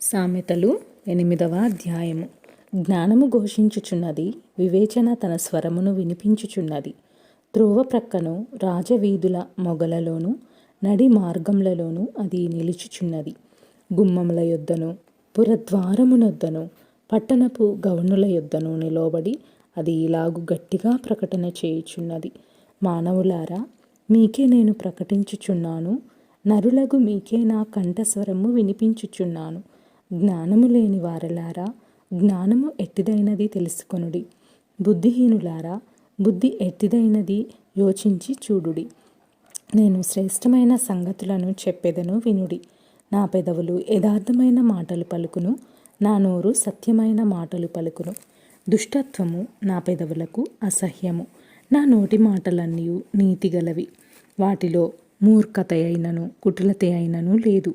సామెతలు 8వ అధ్యాయము. జ్ఞానము ఘోషించుచున్నది, వివేచన తన స్వరమును వినిపించుచున్నది. త్రోవ ప్రక్కను రాజవీధుల మొగలలోను నడి మార్గములలోను అది నిలుచుచున్నది. గుమ్మముల యొద్దను పురద్వారమునొద్దను పట్టణపు గవనుల యొద్దను నిలవబడి అది ఇలాగు గట్టిగా ప్రకటన చేయుచున్నది. మానవులారా, మీకే నేను ప్రకటించుచున్నాను, నరులగు మీకే నా కంఠస్వరము వినిపించుచున్నాను. జ్ఞానము లేని వారలారా, జ్ఞానము ఎట్టిదైనది తెలుసుకొనుడి. బుద్ధిహీనులారా, బుద్ధి ఎట్టిదైనది యోచించి చూడుడి. నేను శ్రేష్టమైన సంగతులను చెప్పెదను, వినుడి. నా పెదవులు యథార్థమైన మాటలు పలుకును, నా నోరు సత్యమైన మాటలు పలుకును. దుష్టత్వము నా పెదవులకు అసహ్యము, నా నోటి మాటలన్నీ నీతిగలవి. వాటిలో మూర్ఖత అయినను కుటిలత అయినను లేదు.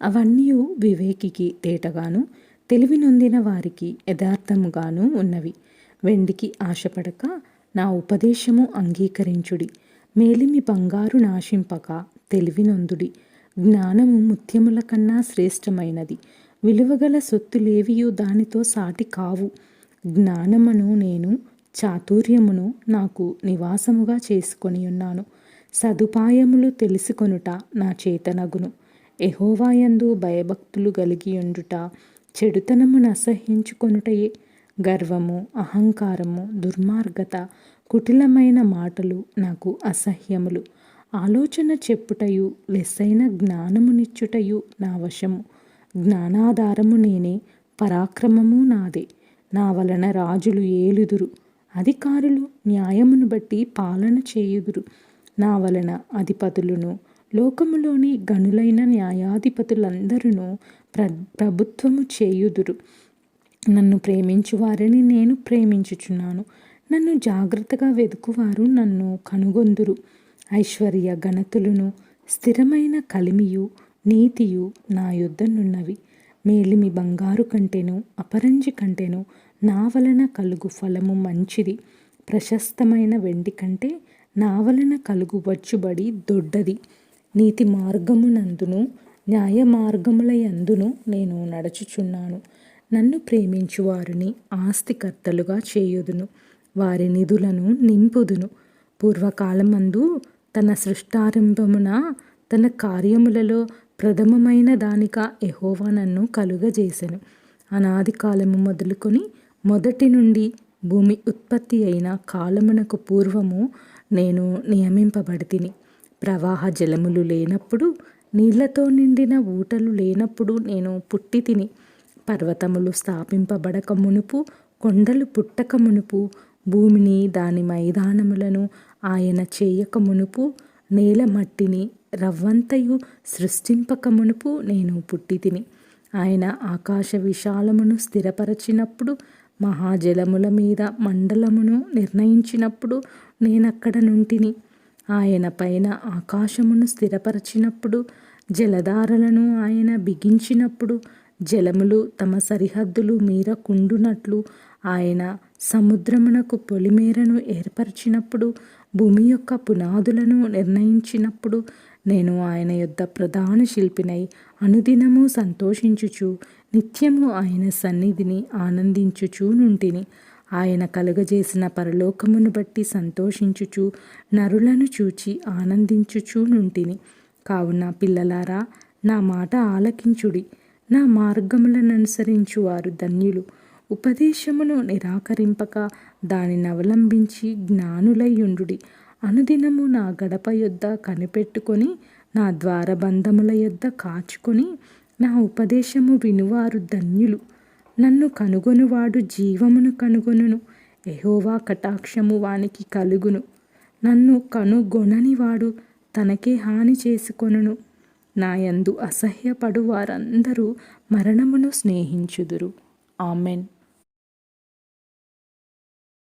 అవన్నీ వివేకికి తేటగాను తెలివి నొందిన వారికి యథార్థముగాను ఉన్నవి. వెండికి ఆశపడక నా ఉపదేశము అంగీకరించుడి. మేలిమి బంగారు నాశింపక తెలివి నొందుడి. జ్ఞానము ముత్యముల కన్నా శ్రేష్టమైనది, విలువగల సొత్తులేవియు దానితో సాటి కావు. జ్ఞానమును నేను చాతుర్యమును నాకు నివాసముగా చేసుకొని ఉన్నాను. సదుపాయములు తెలుసుకొనుట నా చేతనగును. యెహోవాయందు భయభక్తులు కలిగియుండుట చెడుతనమును అసహ్యించుకొనుటయే. గర్వము, అహంకారము, దుర్మార్గత, కుటిలమైన మాటలు నాకు అసహ్యములు. ఆలోచన చెప్పుటయు లెస్సైన జ్ఞానమునిచ్చుటయు నా వశము. జ్ఞానాధారము నేనే, పరాక్రమము నాదే. నా వలన రాజులు ఏలుదురు, అధికారులు న్యాయమును బట్టి పాలన చేయుదురు. నా వలన అధిపతులను లోకములోని గనులైన న్యాయాధిపతులందరూ ప్రభుత్వము చేయుదురు. నన్ను ప్రేమించు వారిని నేను ప్రేమించుచున్నాను. నన్ను జాగ్రత్తగా వెదుకువారు నన్ను కనుగొందురు. ఐశ్వర్య ఘనతలును స్థిరమైన కలిమియు నీతియు నా యొద్దనున్నవి. మేలిమి బంగారు కంటెను అపరంజి కంటెను నా వలన కలుగు ఫలము మంచిది. ప్రశస్తమైన వెండి కంటే నా వలన కలుగు వచ్చుబడి దొడ్డది. నీతి మార్గమునందును న్యాయ మార్గములయందును నేను నడుచుచున్నాను. నన్ను ప్రేమించు వారిని ఆస్తికర్తలుగా చేయుదును, వారి నిధులను నింపుదును. పూర్వకాలమందు తన సృష్టారంభమున తన కార్యములలో ప్రథమమైన దానిగా యెహోవా నన్ను కలుగజేసెను. అనాది కాలము మొదలుకొని మొదటి నుండి భూమి ఉత్పత్తి అయిన కాలమునకు పూర్వము నేను నియమింపబడితిని. ప్రవాహ జలములు లేనప్పుడు, నీళ్లతో నిండిన ఊటలు లేనప్పుడు నేను పుట్టితిని. పర్వతములు స్థాపింపబడక మునుపు, కొండలు పుట్టక మునుపు, భూమిని దాని మైదానములను ఆయన చేయక మునుపు, నేల మట్టిని రవ్వంతయు సృష్టింపక మునుపు నేను పుట్టితిని. ఆయన ఆకాశ విశాలమును స్థిరపరచినప్పుడు, మహాజలముల మీద మండలమును నిర్ణయించినప్పుడు నేనక్కడ నుంటిని. ఆయన పైన ఆకాశమును స్థిరపరచినప్పుడు, జలధారలను ఆయన బిగించినప్పుడు, జలములు తమ సరిహద్దులు మీరకుండునట్లు ఆయన సముద్రమునకు పొలిమేరను ఏర్పరిచినప్పుడు, భూమి యొక్క పునాదులను నిర్ణయించినప్పుడు, నేను ఆయన యొద్ద ప్రధాన శిల్పినై అనుదినము సంతోషించుచు నిత్యము ఆయన సన్నిధిని ఆనందించుచూ నుంటిని. ఆయన కలుగజేసిన పరలోకమును బట్టి సంతోషించుచు నరులను చూచి ఆనందించుచూ నుంటిని. కావున పిల్లలారా, నా మాట ఆలకించుడి. నా మార్గములను అనుసరించు వారు ధన్యులు. ఉపదేశమును నిరాకరింపక దానిని అవలంబించి జ్ఞానులయ్యుండుడి. అనుదినము నా గడప యొద్ద కనిపెట్టుకొని, నా ద్వారబంధముల యొద్ద కాచుకొని, నా ఉపదేశము వినువారు ధన్యులు. నన్ను కనుగొనువాడు జీవమును కనుగొనును, యెహోవా కటాక్షము వానికి కలుగును. నన్ను కనుగొనని వాడు తనకే హాని చేసుకొనును. నా యందు అసహ్యపడు వారందరూ మరణమును స్నేహించుదురు. ఆమెన్.